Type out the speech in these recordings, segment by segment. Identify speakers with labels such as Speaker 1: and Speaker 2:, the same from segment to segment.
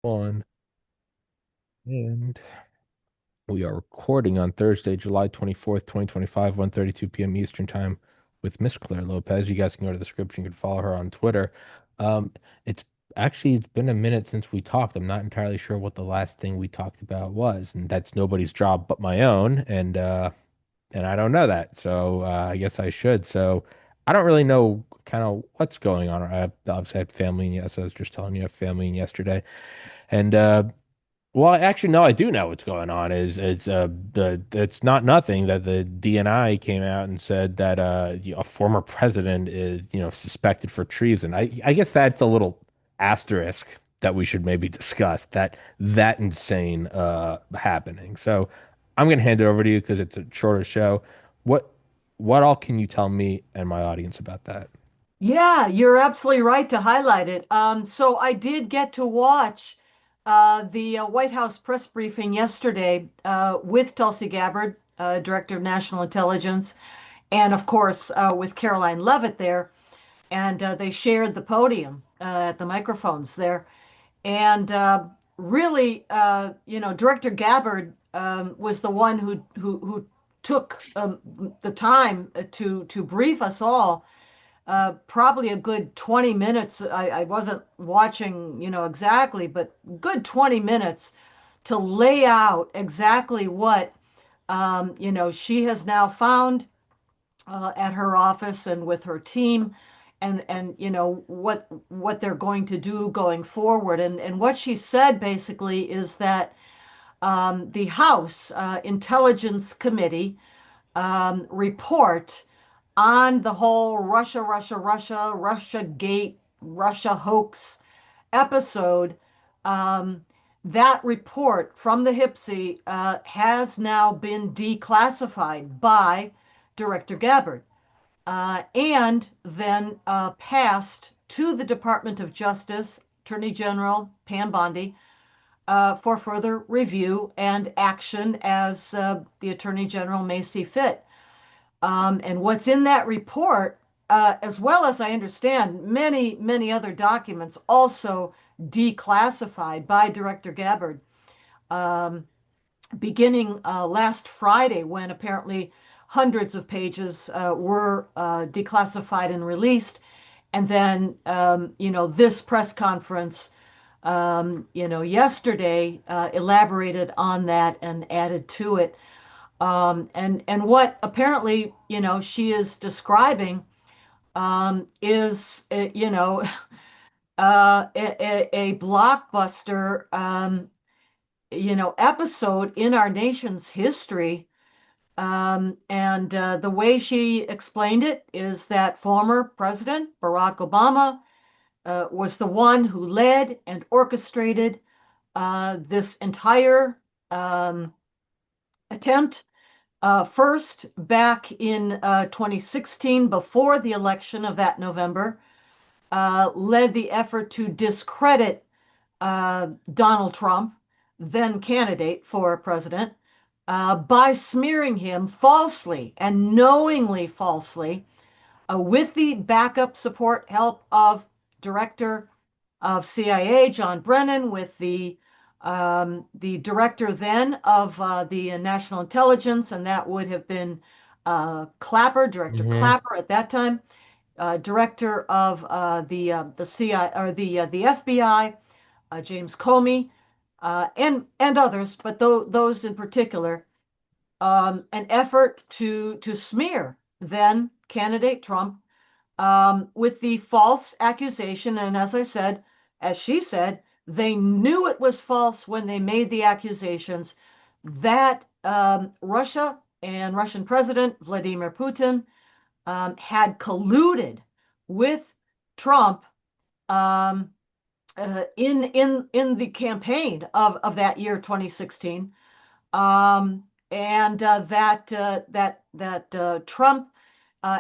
Speaker 1: One. And we are recording on Thursday, July 24th, 2025, 1:32 p.m. Eastern Time with Miss Claire Lopez. You guys can go to the description. You can follow her on Twitter. Um, it's it's been a minute since we talked. I'm not entirely sure what the last thing we talked about was, and that's nobody's job but my own. And I don't know that. So I guess I should. So I don't really know kind of what's going on. I obviously had family, yes, I was just telling you I have family yesterday. And well, actually, no, I do know what's going on. The it's not nothing that the DNI came out and said that a former president is suspected for treason. I guess that's a little asterisk that we should maybe discuss that insane happening. So I'm gonna hand it over to you because it's a shorter show. What what all can you tell me and my audience about that?
Speaker 2: Yeah, you're absolutely right to highlight it. So I did get to watch the White House press briefing yesterday with Tulsi Gabbard, Director of National Intelligence, and of course with Caroline Leavitt there. And they shared the podium at the microphones there. And really, Director Gabbard was the one who took the time to brief us all probably a good 20 minutes. I wasn't watching, exactly, but good 20 minutes to lay out exactly what, she has now found at her office and with her team and what they're going to do going forward. And what she said basically is that the House Intelligence Committee report on the whole Russia gate, Russia hoax episode. Um, that report from the HIPSI has now been declassified by Director Gabbard and then passed to the Department of Justice, Attorney General Pam Bondi, for further review and action as the Attorney General may see fit. And what's in that report, as well as I understand, many other documents also declassified by Director Gabbard, um, beginning last Friday, when apparently hundreds of pages were declassified and released. And then, this press conference, yesterday elaborated on that and added to it. And what apparently, she is describing is, a blockbuster, episode in our nation's history. And the way she explained it is that former President Barack Obama was the one who led and orchestrated this entire attempt. First, back in 2016, before the election of that November, led the effort to discredit Donald Trump, then candidate for president, by smearing him falsely and knowingly falsely, with the backup support help of Director of CIA John Brennan, with the director then of the National Intelligence, and that would have been Clapper, Director
Speaker 1: Hmm.
Speaker 2: Clapper at that time, director of the CIA or the FBI, James Comey, and others, but those in particular, an effort to smear then candidate Trump with the false accusation. And as I said, as she said, they knew it was false when they made the accusations that Russia and Russian President Vladimir Putin had colluded with Trump um, in the campaign of that year 2016, and that Trump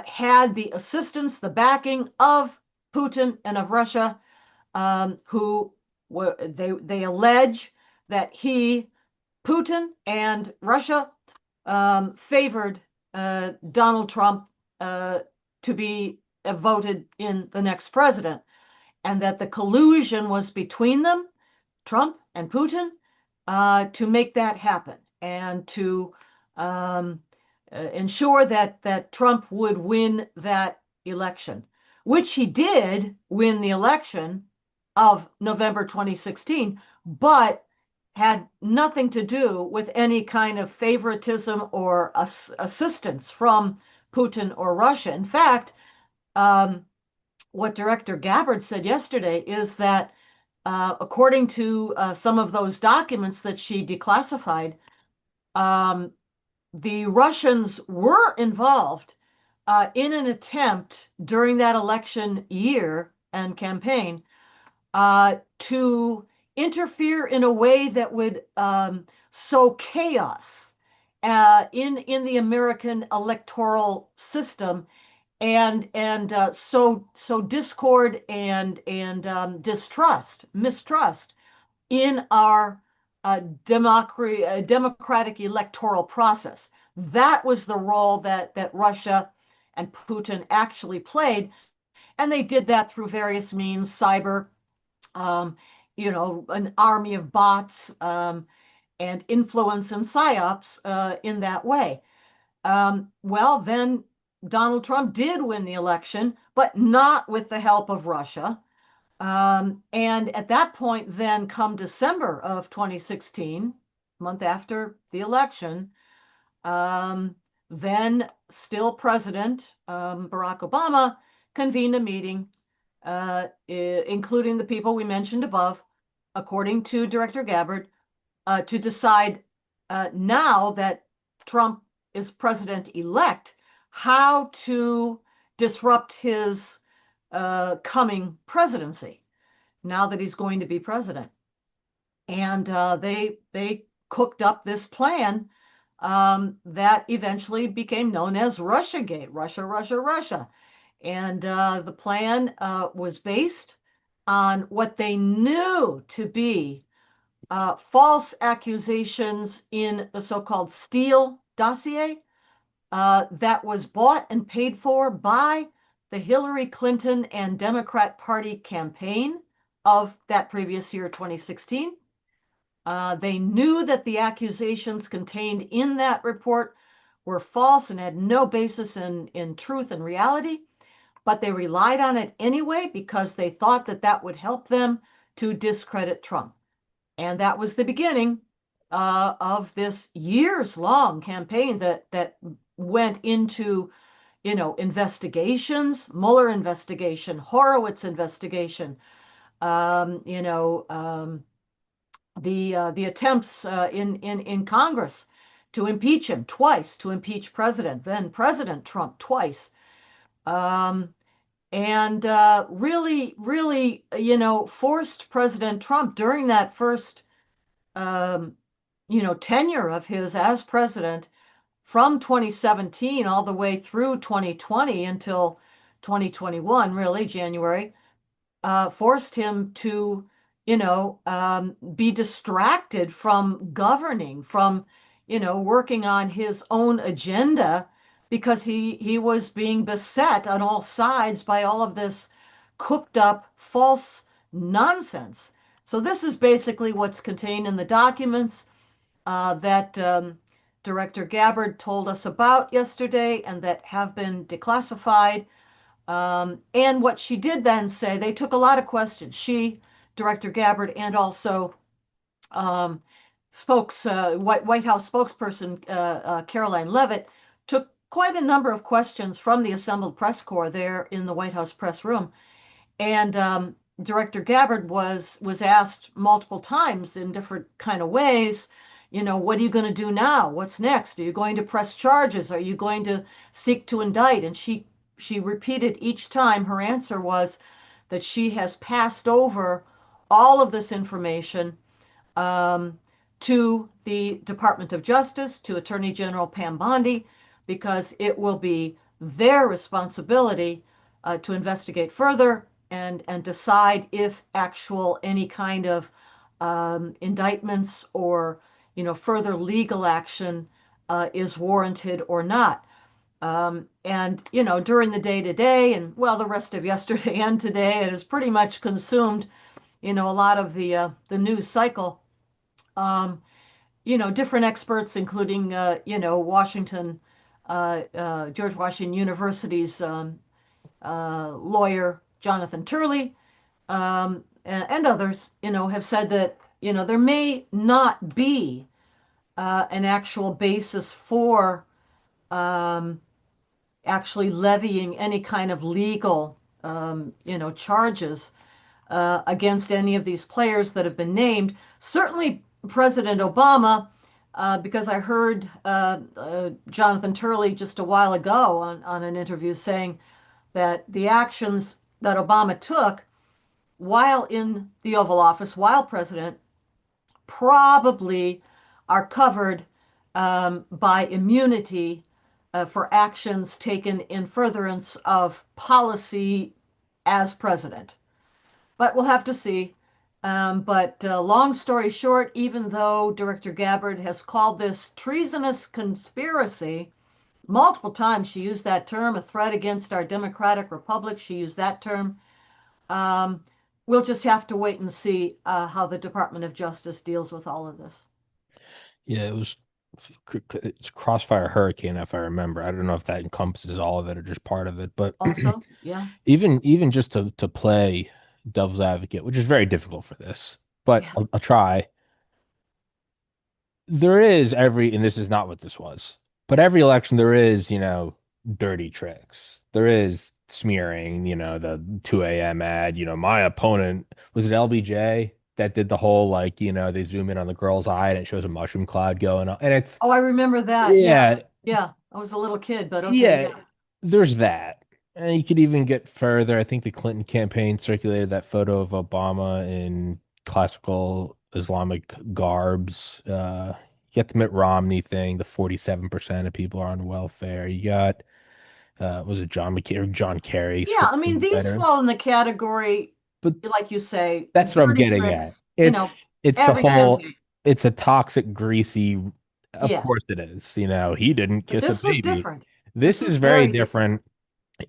Speaker 2: had the assistance, the backing of Putin and of Russia, who were they allege that Putin and Russia favored Donald Trump to be voted in the next president, and that the collusion was between them Trump and Putin to make that happen and to um, ensure that Trump would win that election, which he did win the election of November 2016, but had nothing to do with any kind of favoritism or assistance from Putin or Russia. In fact, um, what Director Gabbard said yesterday is that, according to some of those documents that she declassified, um, the Russians were involved in an attempt during that election year and campaign to interfere in a way that would sow chaos in the American electoral system and so discord and mistrust in our democratic electoral process. That was the role that Russia and Putin actually played, and they did that through various means, cyber, um, an army of bots, and influence and psyops in that way. Well, then Donald Trump did win the election, but not with the help of Russia. And at that point, then come December of 2016, month after the election, um, then still President Barack Obama convened a meeting, including the people we mentioned above, according to Director Gabbard, to decide now that Trump is president-elect, how to disrupt his coming presidency now that he's going to be president. And they cooked up this plan that eventually became known as Russiagate, Russia, Russia, Russia. And the plan was based on what they knew to be false accusations in the so-called Steele dossier that was bought and paid for by the Hillary Clinton and Democrat Party campaign of that previous year, 2016. They knew that the accusations contained in that report were false and had no basis in truth and reality, but they relied on it anyway because they thought that that would help them to discredit Trump. And that was the beginning of this years-long campaign that went into, investigations, Mueller investigation, Horowitz investigation, um, you know, um, the attempts in Congress to impeach him twice, to impeach then President Trump twice, um, and really, forced President Trump during that first um, tenure of his as president from 2017 all the way through 2020 until 2021, really, January, forced him to, be distracted from governing, from, working on his own agenda because he was being beset on all sides by all of this cooked up false nonsense. So this is basically what's contained in the documents that Director Gabbard told us about yesterday and that have been declassified. And what she did then say, they took a lot of questions. She, Director Gabbard, and also um, White House spokesperson Caroline Leavitt took quite a number of questions from the assembled press corps there in the White House press room. And Director Gabbard was asked multiple times in different kind of ways, what are you going to do now? What's next? Are you going to press charges? Are you going to seek to indict? And she repeated each time her answer was that she has passed over all of this information um, to the Department of Justice, to Attorney General Pam Bondi, because it will be their responsibility to investigate further and decide if actual any kind of indictments or further legal action is warranted or not. And during the day today and well the rest of yesterday and today it is pretty much consumed a lot of the news cycle. Um, different experts, including George Washington University's lawyer Jonathan Turley, and others, have said that there may not be an actual basis for um, actually levying any kind of legal, charges against any of these players that have been named. Certainly, President Obama, because I heard Jonathan Turley just a while ago on an interview saying that the actions that Obama took while in the Oval Office, while president, probably are covered by immunity for actions taken in furtherance of policy as president. But we'll have to see. But long story short, even though Director Gabbard has called this treasonous conspiracy multiple times, she used that term, a threat against our democratic republic. She used that term. Um, we'll just have to wait and see how the Department of Justice deals with all of this.
Speaker 1: Yeah, it's Crossfire Hurricane, if I remember. I don't know if that encompasses all of it or just part of it, but
Speaker 2: Also, yeah,
Speaker 1: even just to play devil's advocate, which is very difficult for this, but
Speaker 2: yeah.
Speaker 1: I'll try. There is every, and this is not what this was, but every election there is, dirty tricks. There is smearing, the 2 a.m. ad, my opponent was it LBJ that did the whole like, they zoom in on the girl's eye and it shows a mushroom cloud going on. And it's
Speaker 2: Oh, I remember that. Yeah,
Speaker 1: yeah,
Speaker 2: yeah. I was a little kid, but okay,
Speaker 1: yeah,
Speaker 2: yeah.
Speaker 1: there's that. And you could even get further. I think the Clinton campaign circulated that photo of Obama in classical Islamic garbs. You got the Mitt Romney thing, the 47% of people are on welfare. You got, was it John McCain or John Kerry
Speaker 2: Yeah,
Speaker 1: supposed
Speaker 2: I
Speaker 1: to
Speaker 2: mean,
Speaker 1: be
Speaker 2: these
Speaker 1: better?
Speaker 2: fall in the category,
Speaker 1: But
Speaker 2: like you say,
Speaker 1: that's what I'm
Speaker 2: dirty
Speaker 1: getting at.
Speaker 2: tricks,
Speaker 1: It's the
Speaker 2: every
Speaker 1: whole,
Speaker 2: campaign.
Speaker 1: it's a toxic, greasy, of
Speaker 2: Yeah,
Speaker 1: course it is. He didn't
Speaker 2: but
Speaker 1: kiss a
Speaker 2: this was
Speaker 1: baby.
Speaker 2: different.
Speaker 1: This
Speaker 2: This
Speaker 1: is
Speaker 2: was
Speaker 1: very
Speaker 2: very different.
Speaker 1: different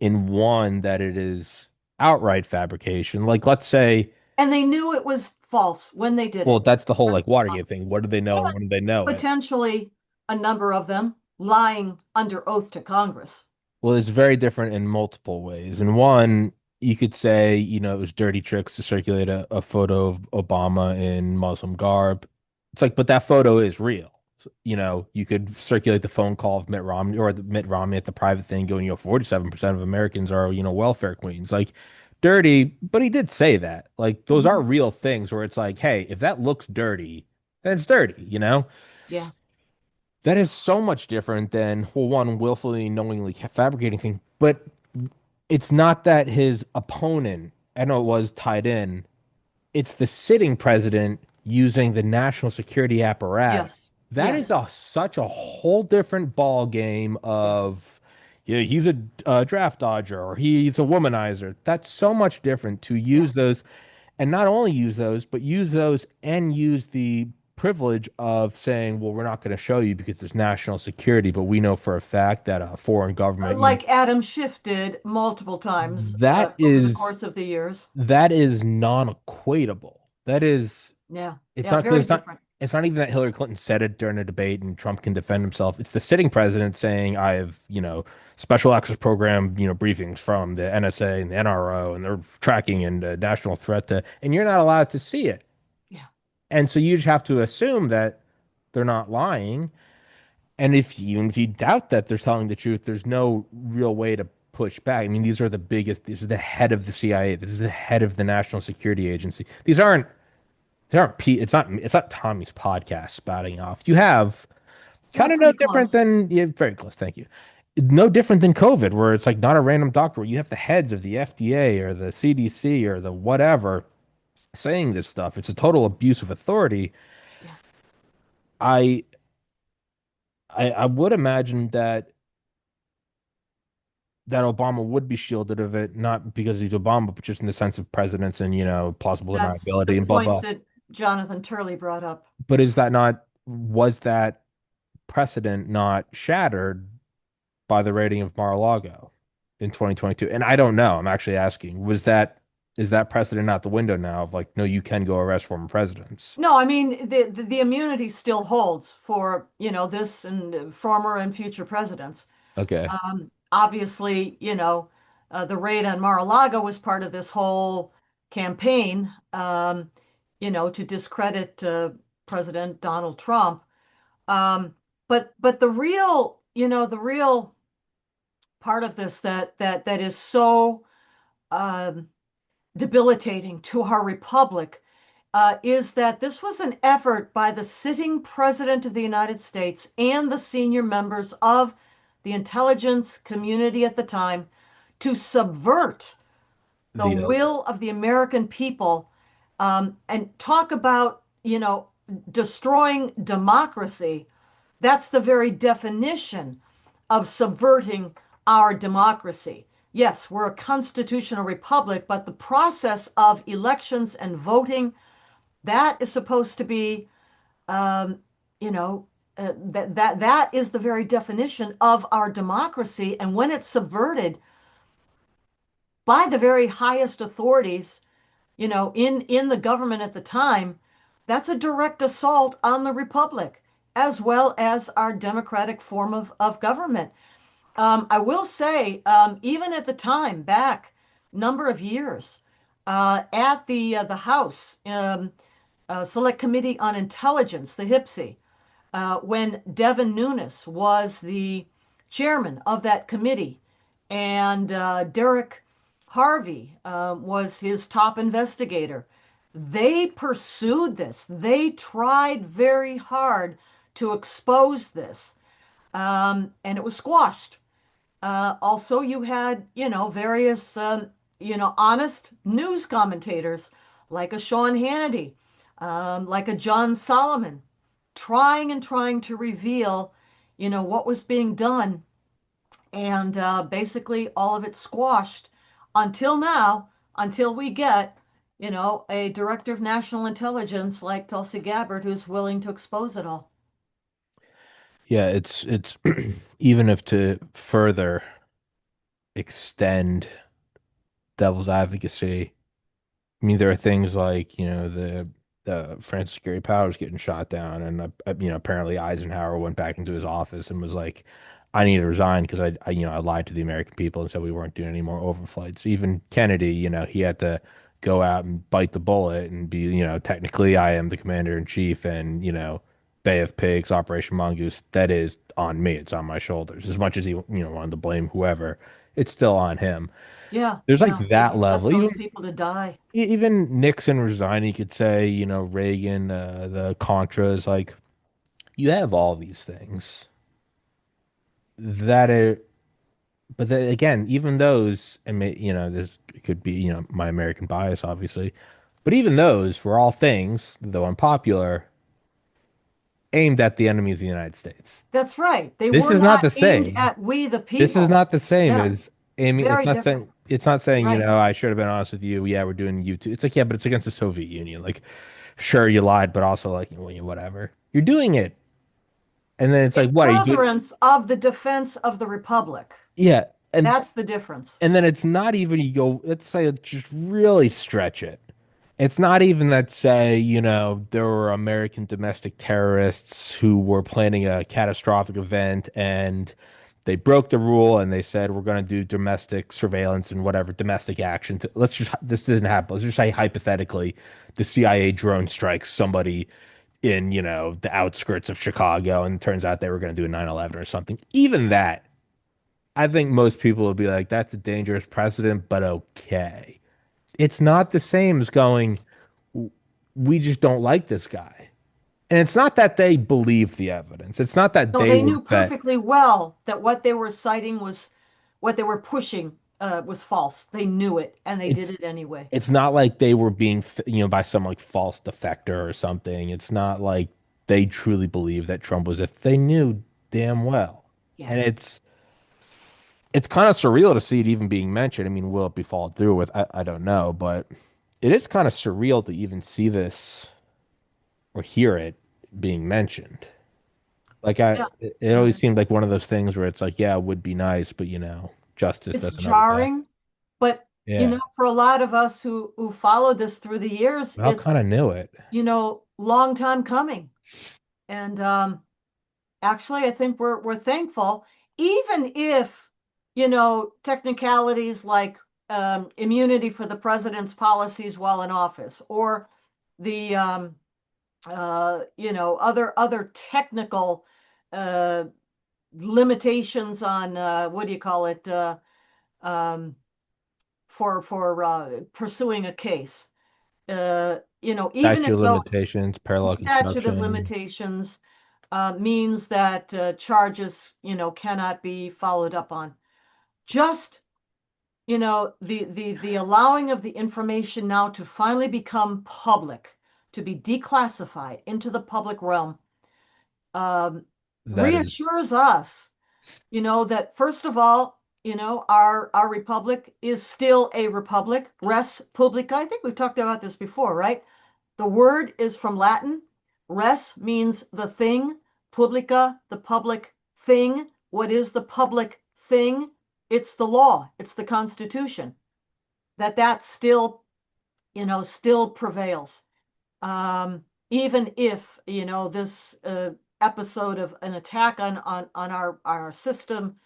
Speaker 1: in one that it is outright fabrication. Like, let's say,
Speaker 2: And they knew it was false when they did
Speaker 1: well,
Speaker 2: it.
Speaker 1: that's the whole like
Speaker 2: That's
Speaker 1: Watergate thing. What did they know and
Speaker 2: and
Speaker 1: when did they know it?
Speaker 2: potentially a number of them lying under oath to Congress.
Speaker 1: Well, it's very different in multiple ways. In one, you could say, it was dirty tricks to circulate a photo of Obama in Muslim garb. It's like, but that photo is real. So, you could circulate the phone call of Mitt Romney or the Mitt Romney at the private thing going, 47% of Americans are, welfare queens. Like, dirty, but he did say that. Like, those are
Speaker 2: Hmm.
Speaker 1: real things where it's like, hey, if that looks dirty, then it's dirty.
Speaker 2: Yeah.
Speaker 1: That is so much different than, well, one, willfully, knowingly fabricating thing. But it's not that his opponent, I know it was tied in, it's the sitting president using the national security
Speaker 2: Yes.
Speaker 1: apparatus. That is
Speaker 2: Yes.
Speaker 1: such a whole different ball game
Speaker 2: Yes.
Speaker 1: of, yeah, he's a draft dodger or he's a womanizer. That's so much different to
Speaker 2: Yeah.
Speaker 1: use those and not only use those, but use those and use the privilege of saying, well, we're not going to show you because there's national security, but we know for a fact that a foreign government,
Speaker 2: Like Adam Schiff did multiple times
Speaker 1: that
Speaker 2: over the
Speaker 1: is
Speaker 2: course of the years.
Speaker 1: that is non-equatable. That is,
Speaker 2: Yeah.
Speaker 1: it's
Speaker 2: Yeah.
Speaker 1: not because
Speaker 2: Very different.
Speaker 1: it's not even that Hillary Clinton said it during a debate and Trump can defend himself. It's the sitting president saying, I have, special access program, briefings from the NSA and the NRO, and they're tracking and national threat to, and you're not allowed to see it.
Speaker 2: Yeah.
Speaker 1: And so you just have to assume that they're not lying. And if you doubt that they're telling the truth, there's no real way to push back. I mean, these are the biggest. This is the head of the CIA. This is the head of the National Security Agency. It's not Tommy's podcast spouting off. You have kind
Speaker 2: Well,
Speaker 1: of no
Speaker 2: pretty
Speaker 1: different
Speaker 2: close.
Speaker 1: than, yeah, very close. Thank you. No different than COVID, where it's like not a random doctor. Where you have the heads of the FDA or the CDC or the whatever saying this stuff. It's a total abuse of authority.
Speaker 2: Yeah.
Speaker 1: I I would imagine that Obama would be shielded of it, not because he's Obama, but just in the sense of presidents and, plausible
Speaker 2: That's the
Speaker 1: deniability and blah
Speaker 2: point
Speaker 1: blah.
Speaker 2: that Jonathan Turley brought up.
Speaker 1: But was that precedent not shattered by the rating of Mar-a-Lago in 2022? And I don't know. I'm actually asking, was that? Is that precedent out the window now of like, no, you can go arrest former presidents?
Speaker 2: No, I mean the immunity still holds for, this and former and future presidents.
Speaker 1: Okay.
Speaker 2: Obviously, the raid on Mar-a-Lago was part of this whole campaign, to discredit President Donald Trump. Um, but the real part of this that is so um, debilitating to our republic is that this was an effort by the sitting president of the United States and the senior members of the intelligence community at the time to subvert the
Speaker 1: The
Speaker 2: will of the American people, and talk about, destroying democracy. That's the very definition of subverting our democracy. Yes, we're a constitutional republic, but the process of elections and voting, that is supposed to be, um, you know, that is the very definition of our democracy. And when it's subverted by the very highest authorities, in the government at the time, that's a direct assault on the republic as well as our democratic form of government. I will say, even at the time, back number of years, at the House Select Committee on Intelligence, the HIPSI, when Devin Nunes was the chairman of that committee, and Derek Harvey was his top investigator. They pursued this. They tried very hard to expose this, and it was squashed. Also, you had, various, honest news commentators like a Sean Hannity, like a John Solomon, trying and trying to reveal, what was being done, and basically all of it squashed until now, until we get, a director of national intelligence like Tulsi Gabbard who's willing to expose it all.
Speaker 1: Yeah, it's even if to further extend devil's advocacy. I mean, there are things like, the Francis Gary Powers getting shot down, and apparently Eisenhower went back into his office and was like, "I need to resign because I lied to the American people and said we weren't doing any more overflights." Even Kennedy, he had to go out and bite the bullet and be, technically I am the commander in chief, and Bay of Pigs, Operation Mongoose, that is on me. It's on my shoulders. As much as he, wanted to blame whoever, it's still on him.
Speaker 2: Yeah,
Speaker 1: There's like
Speaker 2: yeah,
Speaker 1: that
Speaker 2: he left
Speaker 1: level.
Speaker 2: those
Speaker 1: Even
Speaker 2: people to die.
Speaker 1: even Nixon resigned. You could say, Reagan, the Contras, like you have all these things that are, but then again, even those, and this could be, my American bias, obviously, but even those were all things, though unpopular, aimed at the enemy of the United States.
Speaker 2: That's right. They
Speaker 1: This
Speaker 2: were
Speaker 1: is not
Speaker 2: not
Speaker 1: the
Speaker 2: aimed
Speaker 1: same.
Speaker 2: at we the
Speaker 1: This is
Speaker 2: people.
Speaker 1: not the same
Speaker 2: Yeah,
Speaker 1: as aiming.
Speaker 2: very different.
Speaker 1: It's not saying,
Speaker 2: Right.
Speaker 1: I should have been honest with you. Yeah, we're doing YouTube. It's like, yeah, but it's against the Soviet Union. Like, sure, you lied, but also like, well, whatever. You're doing it. And then it's
Speaker 2: In
Speaker 1: like, what are you doing?
Speaker 2: furtherance of the defense of the republic.
Speaker 1: Yeah.
Speaker 2: That's the difference.
Speaker 1: And then it's not even you go, let's say just really stretch it. It's not even that say, there were American domestic terrorists who were planning a catastrophic event and they broke the rule and they said we're going to do domestic surveillance and whatever domestic action. Let's just this didn't happen. Let's just say hypothetically the CIA drone strikes somebody in, the outskirts of Chicago and it turns out they were going to do a 9/11 or something. Even that, I think most people would be like, that's a dangerous precedent, but okay. It's not the same as going, we just don't like this guy. And it's not that they believed the evidence. It's not that
Speaker 2: No,
Speaker 1: they
Speaker 2: they
Speaker 1: were
Speaker 2: knew
Speaker 1: fed.
Speaker 2: perfectly well that what they were citing was what they were pushing was false. They knew it and they did
Speaker 1: It's
Speaker 2: it anyway.
Speaker 1: it's not like they were being, by some like false defector or something. It's not like they truly believed that Trump was if they knew damn well.
Speaker 2: Yeah.
Speaker 1: And it's kind of surreal to see it even being mentioned. I mean, will it be followed through with? I don't know, but it is kind of surreal to even see this or hear it being mentioned. Like
Speaker 2: Yeah.
Speaker 1: it
Speaker 2: Yeah.
Speaker 1: always seemed like one of those things where it's like, yeah, it would be nice, but justice
Speaker 2: It's
Speaker 1: doesn't always happen.
Speaker 2: jarring, but
Speaker 1: Yeah.
Speaker 2: for a lot of us who followed this through the years,
Speaker 1: I
Speaker 2: it's,
Speaker 1: kind of knew it.
Speaker 2: long time coming. And actually, I think we're thankful, even if, technicalities like immunity for the president's policies while in office, or the other technical uh, limitations on what do you call it, um, for pursuing a case. Even
Speaker 1: Statute
Speaker 2: if
Speaker 1: of
Speaker 2: those
Speaker 1: limitations, parallel
Speaker 2: statute of
Speaker 1: construction.
Speaker 2: limitations means that charges, cannot be followed up on. Just, the allowing of the information now to finally become public, to be declassified into the public realm, um,
Speaker 1: That is,
Speaker 2: reassures us, that first of all, our republic is still a republic, res publica. I think we've talked about this before, right? The word is from Latin. Res means the thing, publica, the public thing. What is the public thing? It's the law, it's the Constitution. That still, still prevails. Even if, this episode of an attack on our system,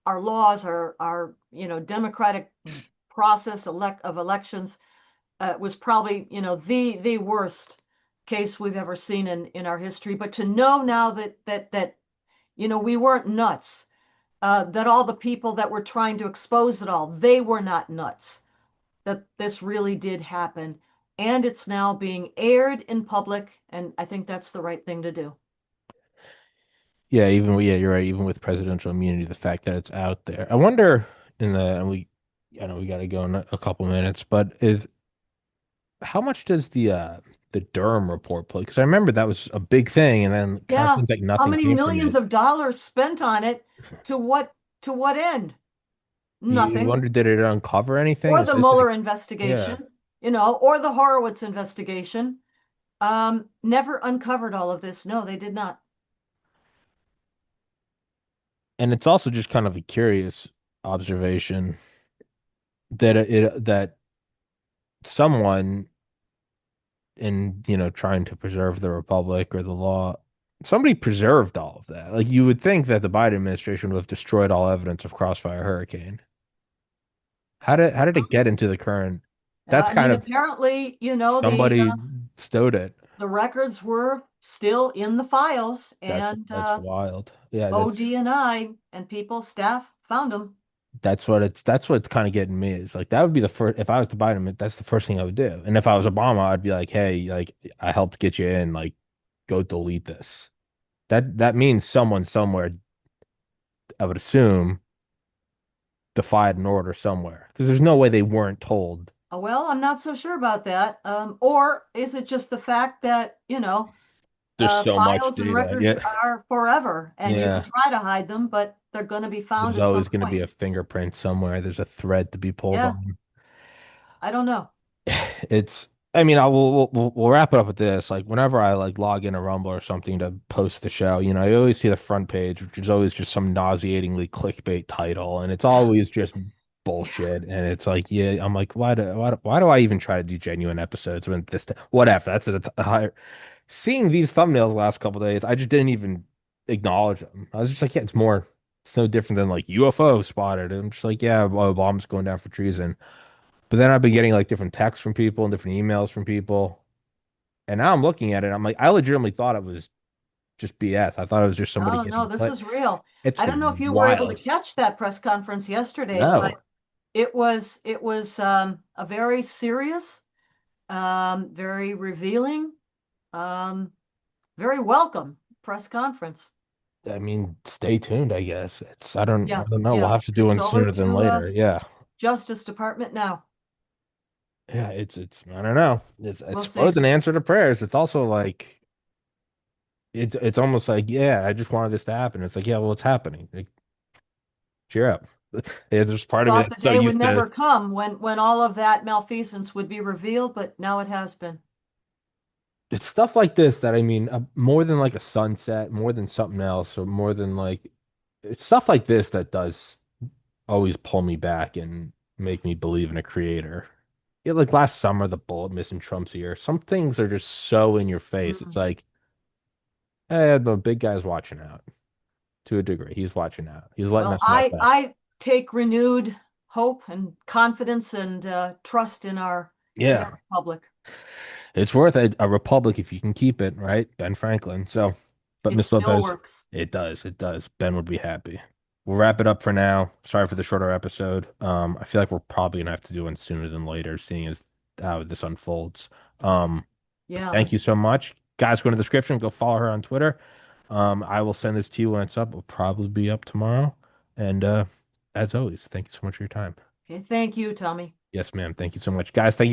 Speaker 2: our laws, our democratic process of elections was probably, the worst case we've ever seen in our history. But to know now that we weren't nuts, that all the people that were trying to expose it all, they were not nuts, that this really did happen, and it's now being aired in public, and I think that's the right thing to do.
Speaker 1: yeah, yeah, you're right. Even with presidential immunity, the fact that it's out there. I wonder and I know we got to go in a couple minutes, but is how much does the Durham report play? Because I remember that was a big thing, and then kind of
Speaker 2: Yeah,
Speaker 1: seems like
Speaker 2: how
Speaker 1: nothing
Speaker 2: many
Speaker 1: came from
Speaker 2: millions
Speaker 1: it.
Speaker 2: of dollars spent on it, to what end?
Speaker 1: You
Speaker 2: Nothing.
Speaker 1: wonder, did it uncover anything?
Speaker 2: Or
Speaker 1: Is
Speaker 2: the
Speaker 1: this
Speaker 2: Mueller
Speaker 1: like, yeah?
Speaker 2: investigation, or the Horowitz investigation, never uncovered all of this. No, they did not.
Speaker 1: And it's also just kind of a curious observation that that someone in, trying to preserve the republic or the law, somebody preserved all of that. Like you would think that the Biden administration would have destroyed all evidence of Crossfire Hurricane. How did it get into the current? That's
Speaker 2: I
Speaker 1: kind
Speaker 2: mean,
Speaker 1: of
Speaker 2: apparently,
Speaker 1: somebody stowed it.
Speaker 2: the records were still in the files, and
Speaker 1: That's wild. Yeah,
Speaker 2: OD&I and people, staff found them.
Speaker 1: that's what's kind of getting me is like that would be the first if I was the Biden, that's the first thing I would do. And if I was Obama, I'd be like, hey, like I helped get you in, like go delete this. That means someone somewhere, I would assume, defied an order somewhere because there's no way they weren't told
Speaker 2: Well, I'm not so sure about that. Or is it just the fact that,
Speaker 1: there's so much
Speaker 2: files and
Speaker 1: data.
Speaker 2: records
Speaker 1: Yeah.
Speaker 2: are forever, and you can
Speaker 1: Yeah.
Speaker 2: try to hide them, but they're going to be found
Speaker 1: There's
Speaker 2: at some
Speaker 1: always going to be
Speaker 2: point.
Speaker 1: a fingerprint somewhere. There's a thread to be pulled
Speaker 2: Yeah,
Speaker 1: on.
Speaker 2: I don't know.
Speaker 1: It's, I mean, we'll wrap it up with this. Like, whenever I like log in a Rumble or something to post the show, I always see the front page, which is always just some nauseatingly clickbait title, and it's always just bullshit. And it's like, yeah, I'm like, why do I even try to do genuine episodes when whatever. That's a higher. Seeing these thumbnails the last couple days, I just didn't even acknowledge them. I was just like, yeah, it's no different than like UFO spotted. And I'm just like, yeah, well, Obama's going down for treason. But then I've been getting like different texts from people and different emails from people. And now I'm looking at it. I'm like, I legitimately thought it was just BS. I thought it was just somebody
Speaker 2: Oh, no,
Speaker 1: getting
Speaker 2: this
Speaker 1: like,
Speaker 2: is real.
Speaker 1: it's
Speaker 2: I don't know if you were able to
Speaker 1: wild.
Speaker 2: catch that press conference yesterday, but
Speaker 1: No.
Speaker 2: it was a very serious, very revealing, um, very welcome press conference.
Speaker 1: I mean, stay tuned, I guess. I
Speaker 2: Yeah,
Speaker 1: don't know. We'll
Speaker 2: yeah.
Speaker 1: have to do
Speaker 2: It's
Speaker 1: one
Speaker 2: over
Speaker 1: sooner than
Speaker 2: to
Speaker 1: later. Yeah.
Speaker 2: Justice Department now.
Speaker 1: Yeah, it's I don't know. I
Speaker 2: We'll
Speaker 1: suppose
Speaker 2: see.
Speaker 1: an answer to prayers. It's also like it's almost like, yeah, I just wanted this to happen. It's like, yeah, well, it's happening. Like, cheer up. Yeah, there's part of me
Speaker 2: Thought the
Speaker 1: that's so
Speaker 2: day would
Speaker 1: used to
Speaker 2: never come when all of that malfeasance would be revealed, but now it has been.
Speaker 1: it's stuff like this that I mean, more than like a sunset, more than something else, or more than like it's stuff like this that does always pull me back and make me believe in a creator. Yeah, like last summer, the bullet missing Trump's ear. Some things are just so in your face. It's
Speaker 2: Mm.
Speaker 1: like, the big guy's watching out to a degree. He's watching out. He's letting
Speaker 2: Well,
Speaker 1: us know
Speaker 2: I
Speaker 1: that.
Speaker 2: I take renewed hope and confidence and trust in our
Speaker 1: Yeah,
Speaker 2: republic.
Speaker 1: it's worth a republic if you can keep it, right? Ben Franklin. So, but
Speaker 2: It
Speaker 1: Miss
Speaker 2: still
Speaker 1: Lopez,
Speaker 2: works.
Speaker 1: it does. It does. Ben would be happy. We'll wrap it up for now. Sorry for the shorter episode. I feel like we're probably gonna have to do one sooner than later, seeing as how this unfolds. But
Speaker 2: Yeah.
Speaker 1: thank you so much. Guys, go in the description, go follow her on Twitter. I will send this to you when it's up. It'll probably be up tomorrow. And as always, thank you so much for your time.
Speaker 2: Okay. Thank you, Tommy.
Speaker 1: Yes, ma'am. Thank you so much. Guys, thank you.